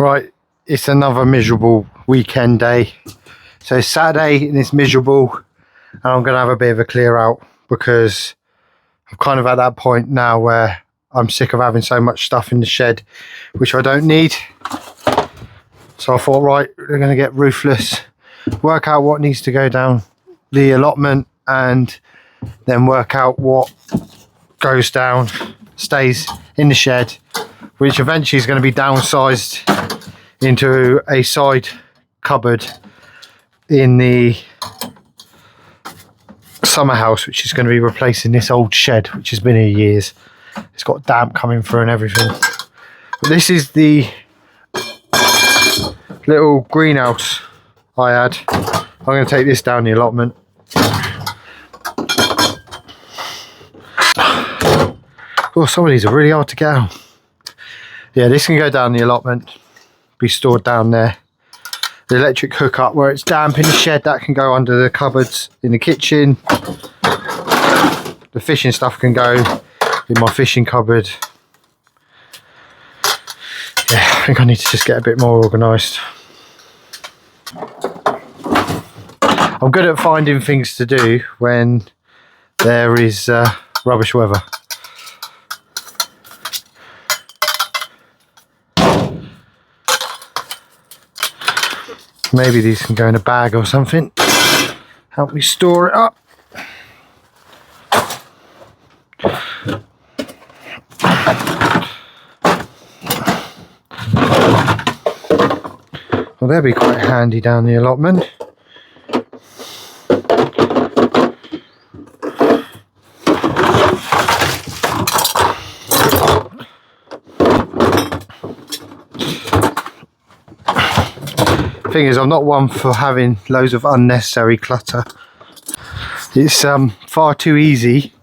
Right, it's another miserable weekend day. So it's Saturday and it's miserable, and I'm going to have a bit of a clear out because I'm kind of at that point now where I'm sick of having so much stuff in the shed which I don't need. So I thought, right, we're going to get ruthless, work out what needs to go down the allotment, and then work out what goes down, stays in the shed, which eventually is going to be downsized into a side cupboard in the summer house, which is going to be replacing this old shed which has been here years. It's got damp coming through and everything. But this is the little greenhouse I had. I'm going to take this down the allotment. Oh, some of these are really hard to get out. Yeah, this can go down the allotment, be stored down there. The electric hookup where it's damp in the shed, that can go under the cupboards in the kitchen. The fishing stuff can go in my fishing cupboard. Yeah, I think I need to just get a bit more organised. I'm good at finding things to do when there is rubbish weather. Maybe these can go in a bag or something. Help me store it up. Well, they'll be quite handy down the allotment. Thing is, I'm not one for having loads of unnecessary clutter. It's far too easy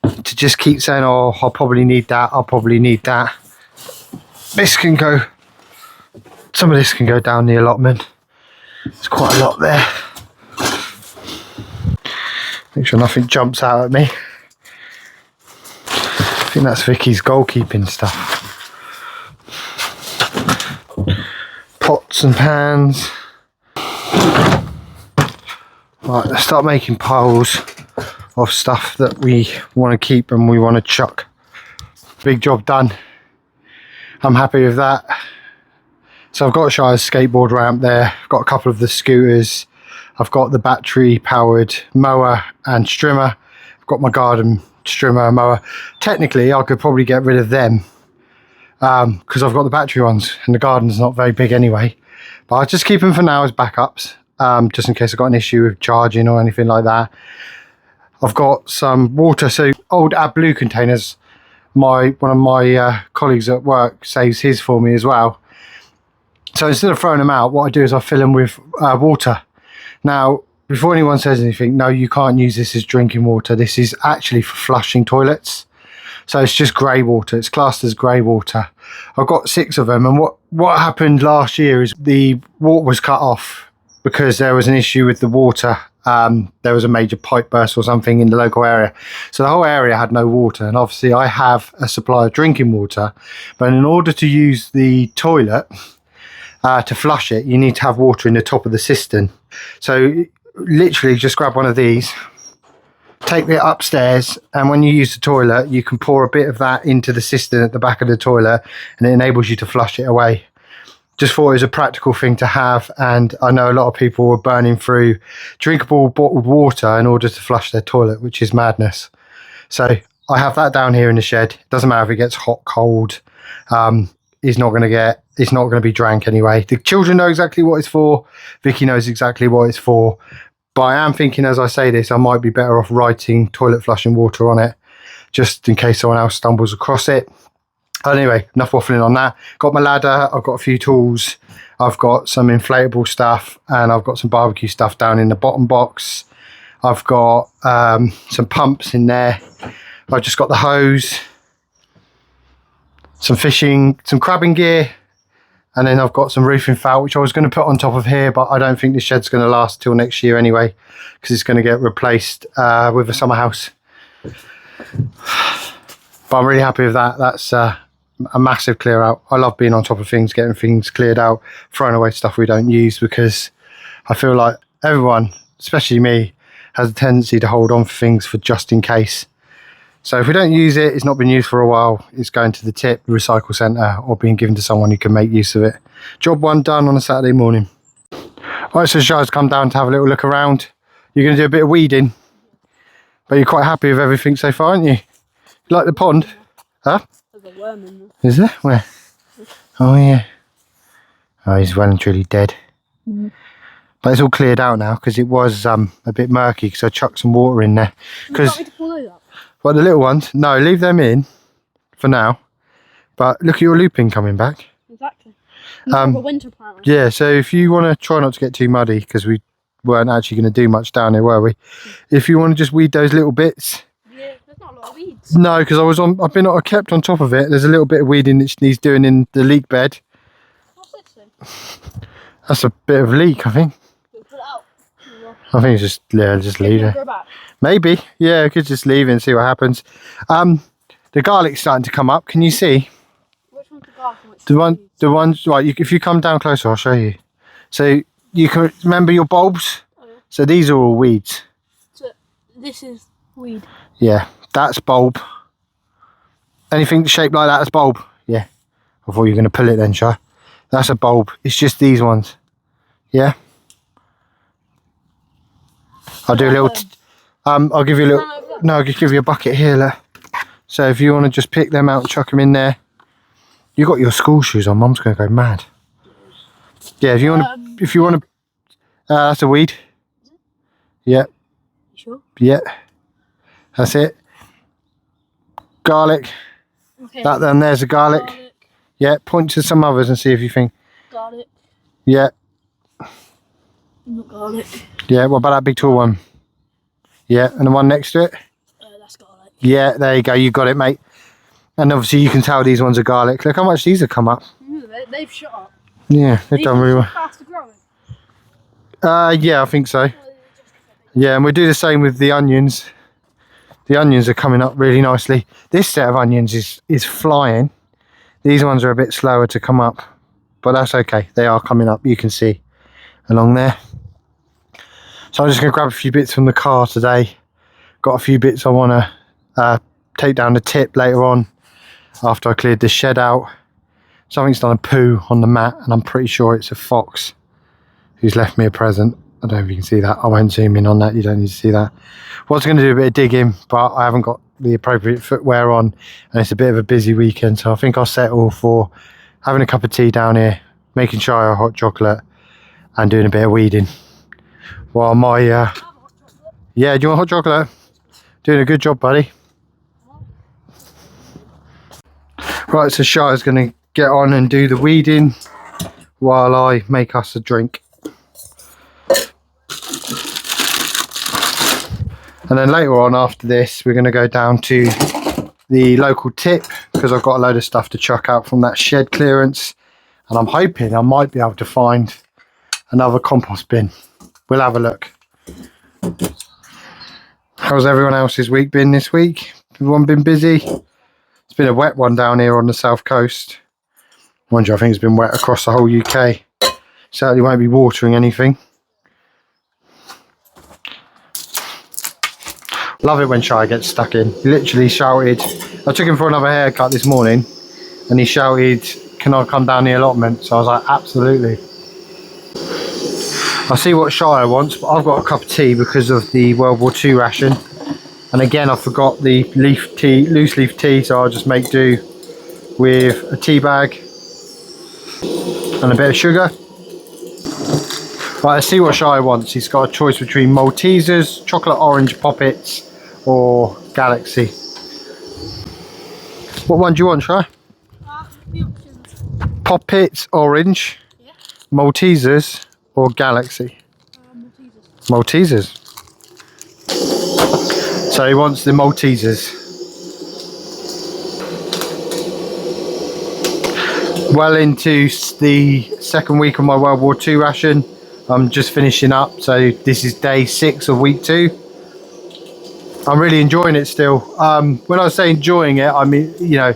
to just keep saying, oh, I'll probably need that, I'll probably need that. This can go, some of this can go down the allotment. There's quite a lot there. Make sure nothing jumps out at me. I think that's Vicky's goalkeeping stuff. Pots and pans. Right, let's start making piles of stuff that we want to keep and we want to chuck. Big job done. I'm happy with that. So I've got Shire's skateboard ramp there. I've got a couple of the scooters. I've got the battery powered mower and strimmer. I've got my garden strimmer and mower. Technically I could probably get rid of them because I've got the battery ones and the garden's not very big anyway, but I'll just keep them for now as backups, just in case I've got an issue with charging or anything like that. I've got some water, so old AdBlue containers. One of my colleagues at work saves his for me as well. So instead of throwing them out, what I do is I fill them with water. Now, before anyone says anything, no, you can't use this as drinking water. This is actually for flushing toilets. So it's just grey water. It's classed as grey water. I've got 6 of them, and what happened last year is the water was cut off because there was an issue with the water. There was a major pipe burst or something in the local area. So the whole area had no water, and obviously I have a supply of drinking water, but in order to use the toilet to flush it, you need to have water in the top of the cistern. So literally just grab one of these, take it upstairs, and when you use the toilet you can pour a bit of that into the cistern at the back of the toilet, and it enables you to flush it away. Just thought it was a practical thing to have, and I know a lot of people were burning through drinkable bottled water in order to flush their toilet, which is madness. So I have that down here in the shed. It doesn't matter if it gets hot, cold. It's not going to be drank anyway. The children know exactly what it's for. Vicky knows exactly what it's for. But I am thinking, as I say this, I might be better off writing toilet flushing water on it, just in case someone else stumbles across it. Anyway, enough waffling on that. Got my ladder, I've got a few tools, I've got some inflatable stuff, and I've got some barbecue stuff down in the bottom box. I've got some pumps in there. I've just got the hose, some fishing, some crabbing gear, and then I've got some roofing felt, which I was going to put on top of here, but I don't think the shed's going to last till next year anyway, because it's going to get replaced with a summer house. But I'm really happy with that. That's a massive clear out. I love being on top of things, getting things cleared out, throwing away stuff we don't use, because I feel like everyone, especially me, has a tendency to hold on for things for just in case. So if we don't use it, it's not been used for a while, it's going to the tip, the recycle centre, or being given to someone who can make use of it. Job 1 done on a Saturday morning. Right, so Shai's come down to have a little look around. You're going to do a bit of weeding, but you're quite happy with everything so far, aren't you? You like the pond? Huh? There's a worm in there. Is there? Where? Oh yeah. Oh, he's well and truly dead. Mm. But it's all cleared out now, because it was a bit murky, because I chucked some water in there. Because to pull those up? Well, the little ones, no, leave them in for now. But look at your looping coming back. Exactly. A winter plant. Yeah, so if you want to try not to get too muddy, because we weren't actually going to do much down here, were we? If you want to just weed those little bits. Yeah, there's not a lot of weeds. No, because I kept on top of it. There's a little bit of weeding that needs doing in the leek bed. What's this then? That's a bit of leek, I think. We'll put it out. I think it's just leave it. Maybe, yeah, I could just leave it and see what happens. The garlic's starting to come up. Can you see? Which one's the garlic? The ones, right, if you come down closer, I'll show you. So you can remember your bulbs? Oh, yeah. So these are all weeds. So this is weed. Yeah, that's bulb. Anything shaped like that is bulb. Yeah. I thought you were going to pull it then, Shai. That's a bulb. It's just these ones. Yeah. I'll do a little. I'll give you a little. No, I'll just give you a bucket here. Look. So if you want to just pick them out and chuck them in there. You got your school shoes on. Mum's going to go mad. Yeah, if you want to, that's a weed. Yeah. You sure? Yeah. That's it. Garlic. Okay. That then there's a garlic. Yeah. Point to some others and see if you think. Garlic. Yeah. Not garlic. Yeah. What about that big tall one? Yeah, and the one next to it. That's garlic. Yeah. There you go. You got it, mate. And obviously you can tell these ones are garlic. Look how much these have come up. They've shut up. Yeah, they've done really well. Faster growing. Yeah, I think so. Yeah, and we'll do the same with the onions. The onions are coming up really nicely. This set of onions is flying. These ones are a bit slower to come up, but that's okay. They are coming up, you can see along there. So I'm just going to grab a few bits from the car today. Got a few bits I want to take down the tip later on after I cleared the shed out. Something's done a poo on the mat, and I'm pretty sure it's a fox who's left me a present. I don't know if you can see that. I won't zoom in on that. You don't need to see that. Was going to do a bit of digging, but I haven't got the appropriate footwear on, and it's a bit of a busy weekend, so I think I'll settle for having a cup of tea down here, making Shai a hot chocolate, and doing a bit of weeding. While my yeah, do you want hot chocolate? Doing a good job, buddy. Right, so Shai's going to get on and do the weeding while I make us a drink. And then later on after this, we're going to go down to the local tip, because I've got a load of stuff to chuck out from that shed clearance. And I'm hoping I might be able to find another compost bin. We'll have a look. How's everyone else's week been this week? Everyone been busy? It's been a wet one down here on the south coast. Mind you, I think it's been wet across the whole UK. Certainly won't be watering anything. Love it when Shai gets stuck in. He literally shouted. I took him for another haircut this morning, and he shouted, "Can I come down the allotment?" So I was like, absolutely. I see what Shai wants, but I've got a cup of tea because of the World War II ration. And again, I forgot the leaf tea, loose leaf tea, so I'll just make do with a tea bag and a bit of sugar. Right, let's see what Shai wants. He's got a choice between Maltesers, chocolate orange poppets, or Galaxy. What one do you want, Shai? The options. Poppets orange, Yeah. Maltesers, or Galaxy? Maltesers. Maltesers. So he wants the Maltesers. Well into the second week of my World War II ration. I'm just finishing up, so this is day 6 of week 2. I'm really enjoying it still. When I say enjoying it, I mean, you know,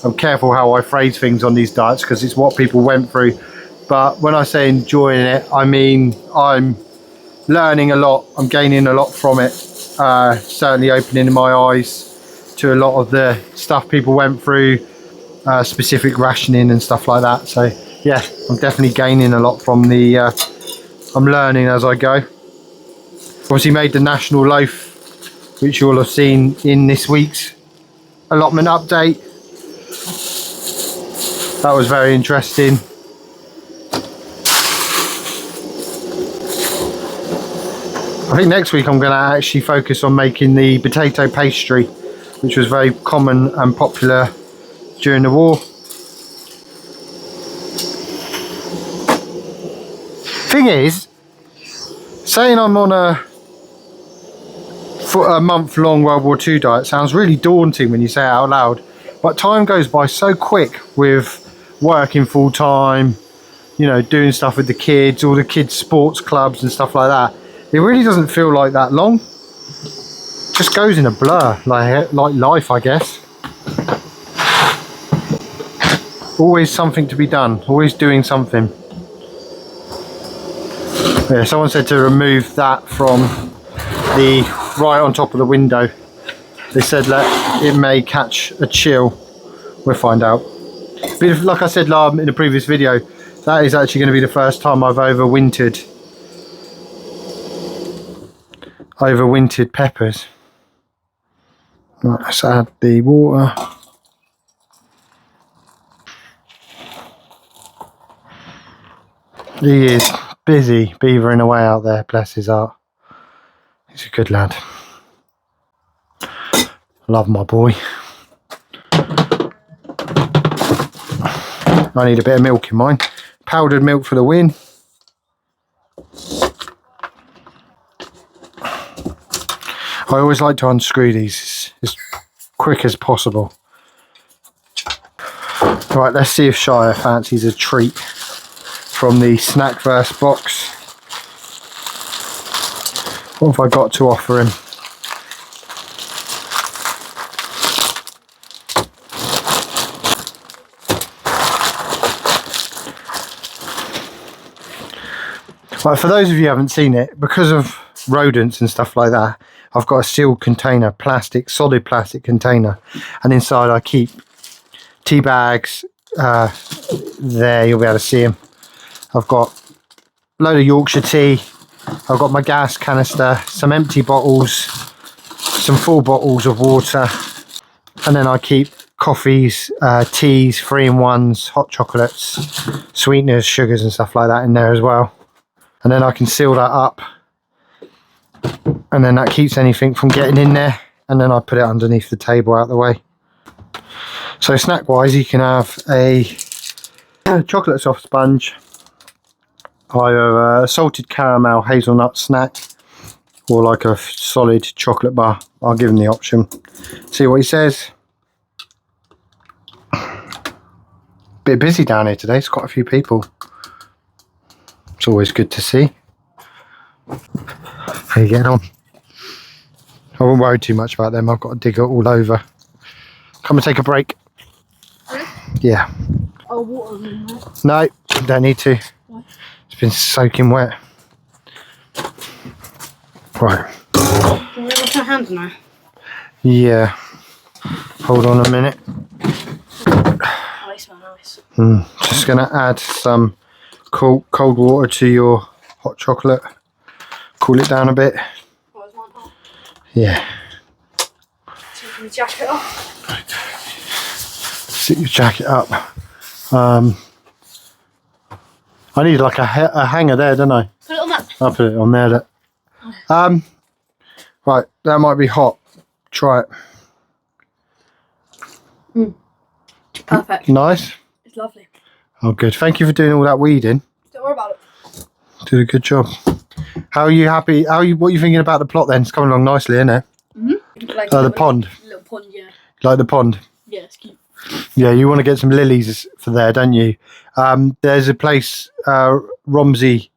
I'm careful how I phrase things on these diets because it's what people went through. But when I say enjoying it, I mean I'm learning a lot. I'm gaining a lot from it. Certainly opening my eyes to a lot of the stuff people went through, specific rationing and stuff like that. So yeah, I'm definitely gaining a lot from the I'm learning as I go. Obviously made the national loaf, which you'll have seen in this week's allotment update. That was very interesting. I think next week I'm going to actually focus on making the potato pastry, which was very common and popular during the war. Thing is, saying I'm on a month-long World War II diet sounds really daunting when you say it out loud, but time goes by so quick with working full-time, you know, doing stuff with the kids, all the kids' sports clubs and stuff like that. It really doesn't feel like that long. It just goes in a blur, like life, I guess. Always something to be done, always doing something. Yeah, someone said to remove that from the right on top of the window. They said that it may catch a chill. We'll find out. But like I said in the previous video, that is actually going to be the first time I've overwintered peppers. Right, let's add the water. He is busy beavering away out there, bless his heart. He's a good lad. Love my boy. I need a bit of milk in mine. Powdered milk for the win. I always like to unscrew these as quick as possible. Right, let's see if Shire fancies a treat from the Snackverse box. What have I got to offer him? Right, for those of you who haven't seen it, because of rodents and stuff like that, I've got a sealed container, solid plastic container, and inside I keep tea bags. There, you'll be able to see them. I've got a load of Yorkshire tea. I've got my gas canister, some empty bottles, some full bottles of water, and then I keep coffees, teas, 3-in-1s, hot chocolates, sweeteners, sugars and stuff like that in there as well. And then I can seal that up, and then that keeps anything from getting in there, and then I put it underneath the table out the way. So snack wise, you can have a chocolate soft sponge, either a salted caramel hazelnut snack or like a solid chocolate bar. I'll give him the option. See what he says. Bit busy down here today, it's quite a few people. It's always good to see. How you getting on? I won't worry too much about them, I've got to dig it all over. Come and take a break. Really? Yeah. Oh, water in there. No, don't need to. Why? It's been soaking wet. Right. Do you want to wash my hands now? Yeah. Hold on a minute. Oh, they smell nice. Just going to add some cold water to your hot chocolate. Cool it down a bit. Oh, is mine hot? Yeah. Taking the jacket off. Sit your jacket up. I need like a hanger there, don't I? Put it on that. I'll put it on there. Look. Right, that might be hot. Try it. Perfect. Nice. It's lovely. Oh, good. Thank you for doing all that weeding. Don't worry about it. Did a good job. How are you happy? What are you thinking about the plot then? It's coming along nicely, isn't it? Like The pond. Little pond, yeah. Like the pond. Yeah, it's cute. Yeah, you want to get some lilies for there, don't you? There's a place, Romsey.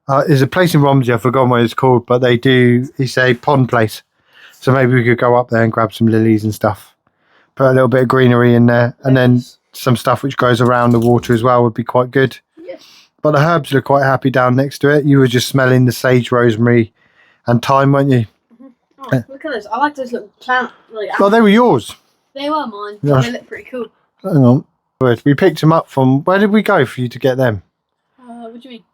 There's a place in Romsey, I've forgotten what it's called, but it's a pond place. So maybe we could go up there and grab some lilies and stuff. put a little bit of greenery in there, and then some stuff which goes around the water as well would be quite good. Yeah. But the herbs look quite happy down next to it. You were just smelling the sage, rosemary and thyme, weren't you? Oh, look at this. I like those little plant. Oh, they were yours. They were mine. Yeah. They look pretty cool. Hang on. We picked them up from... Where did we go for you to get them? What do you mean?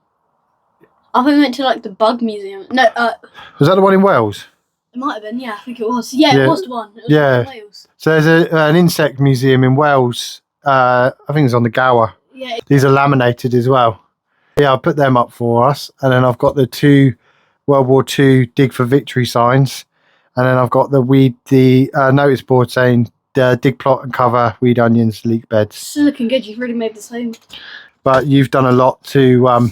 I think we went to like the bug museum. No, Was that the one in Wales? it might have been. Yeah, I think it was. Yeah, Yeah. it was the one. It was Yeah. in Wales. So there's an insect museum in Wales. I think it's on the Gower. Yeah. These are laminated as well. Yeah, I put them up for us. And then I've got the 2 World War II Dig for Victory signs. And then I've got the notice board saying dig, plot and cover, weed, onions, leek beds. It's looking good. You've really made this home. But you've done a lot to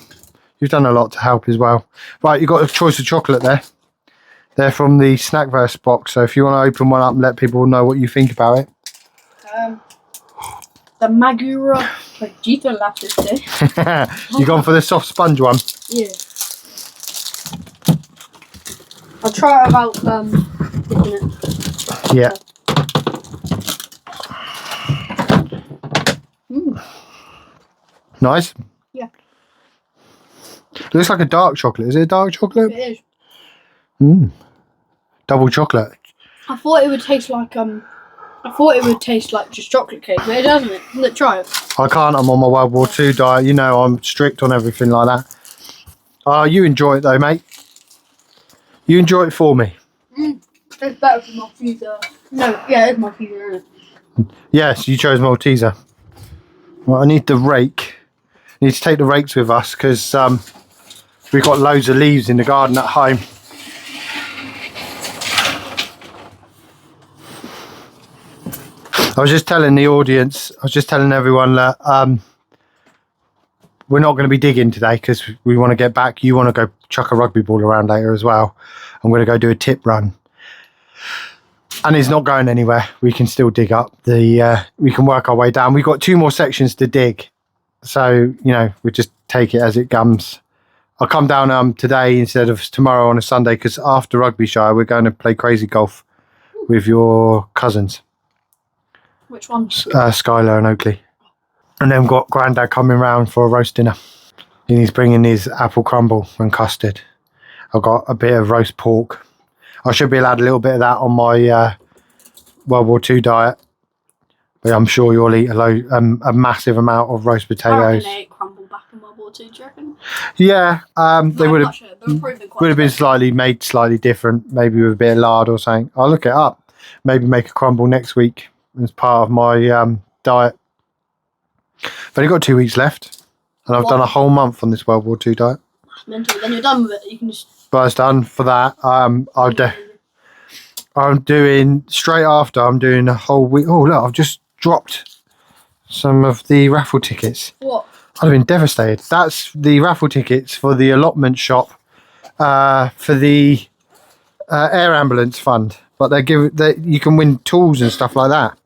help as well. Right, you've got a choice of chocolate there. They're from the Snackverse box. So if you want to open one up and let people know what you think about it. The Magura Vegeta latte. You gone for the soft sponge one? Yeah. I'll try it about dipping it. Yeah. Nice. Yeah. Looks like a dark chocolate. Is it a dark chocolate? It is. Double chocolate. I thought it would taste like just chocolate cake, but it doesn't. Look, try it. I can't. I'm on my World War II diet. You know, I'm strict on everything like that. You enjoy it though, mate. You enjoy it for me. It's better for my freezer. No, yeah, it's my freezer, isn't it? Yes, you chose Malteser. Well, I need the rake. I need to take the rakes with us because we've got loads of leaves in the garden at home. I was just telling the audience, everyone that we're not going to be digging today because we want to get back. You want to go chuck a rugby ball around later as well. I'm going to go do a tip run. And it's not going anywhere. We can still dig up we can work our way down. We've got 2 more sections to dig. So, we just take it as it comes. I'll come down today instead of tomorrow on a Sunday because after Rugby Shire, we're going to play crazy golf with your cousins. Which one? Skylar and Oakley. And then we've got Grandad coming round for a roast dinner. And he's bringing his apple crumble and custard. I've got a bit of roast pork. I should be allowed a little bit of that on my World War II diet. But I'm sure you'll eat a massive amount of roast I potatoes. reckon they ate crumble back in World War II, do you reckon? Yeah, they would have been slightly. made slightly different, maybe with a bit of lard or something. I'll look it up. Maybe make a crumble next week as part of my diet. I've only got 2 weeks left, and I've done a whole month on this World War II diet. Mental. Then you're done with it. You can just. But it's done for that. I'm doing straight after. I'm doing a whole week. Oh look, I've just dropped some of the raffle tickets. What? I'd have been devastated. That's the raffle tickets for the allotment shop for the air ambulance fund. But you can win tools and stuff like that.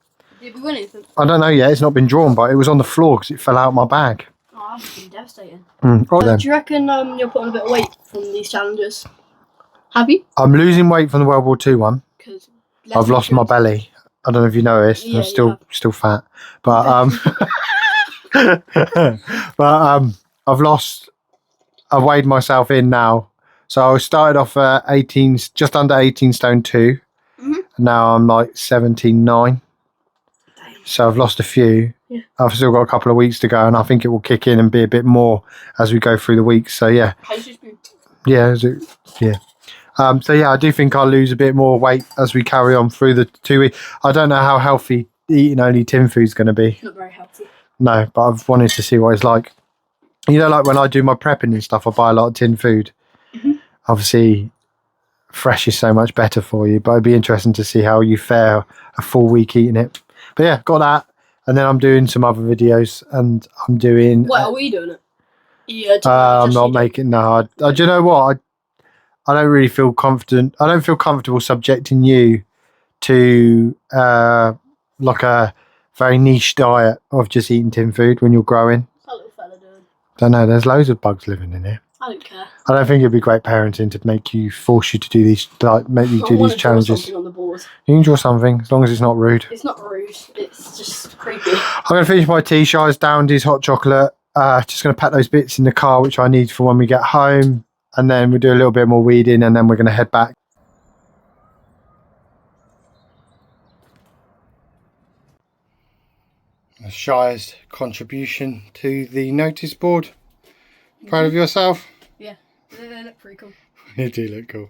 Did we win anything? I don't know yet. It's not been drawn, but it was on the floor because it fell out of my bag. Oh, that would have been devastating. Right then. Do you reckon you're putting a bit of weight from these challenges? Have you? I'm losing weight from the World War II one. Because I've lost my belly. I don't know if you noticed. Yeah, I'm still fat, but I've weighed myself in now. So I started off at 18, just under 18 stone 2. Now I'm like 17.9. So I've lost a few. Yeah. I've still got a couple of weeks to go, and I think it will kick in and be a bit more as we go through the weeks. So yeah. Yeah. So yeah, I do think I'll lose a bit more weight as we carry on through the 2 weeks. I don't know how healthy eating only tin food's going to be. Not very healthy. No, but I've wanted to see what it's like. Like when I do my prepping and stuff, I buy a lot of tin food. Obviously, fresh is so much better for you, but it'd be interesting to see how you fare a full week eating it. But yeah, got that. And then I'm doing some other videos, and I'm doing... What, are we doing it? Yeah, I'm not making... No, do you know what? I don't really feel confident. I don't feel comfortable subjecting you to like a very niche diet of just eating tin food when you're growing. What's that little fella doing? Don't know. There's loads of bugs living in here. I don't care. I don't think it'd be great parenting to force you to do these, make you do these challenges. On the board. You can draw something as long as it's not rude. It's not rude. It's just creepy. I'm going to finish my tea. Shire's downed his hot chocolate. Just going to pack those bits in the car, which I need for when we get home. And then we'll do a little bit more weeding and then we're going to head back. Shire's contribution to the notice board. Proud of yourself? Yeah, they look pretty cool. They do look cool.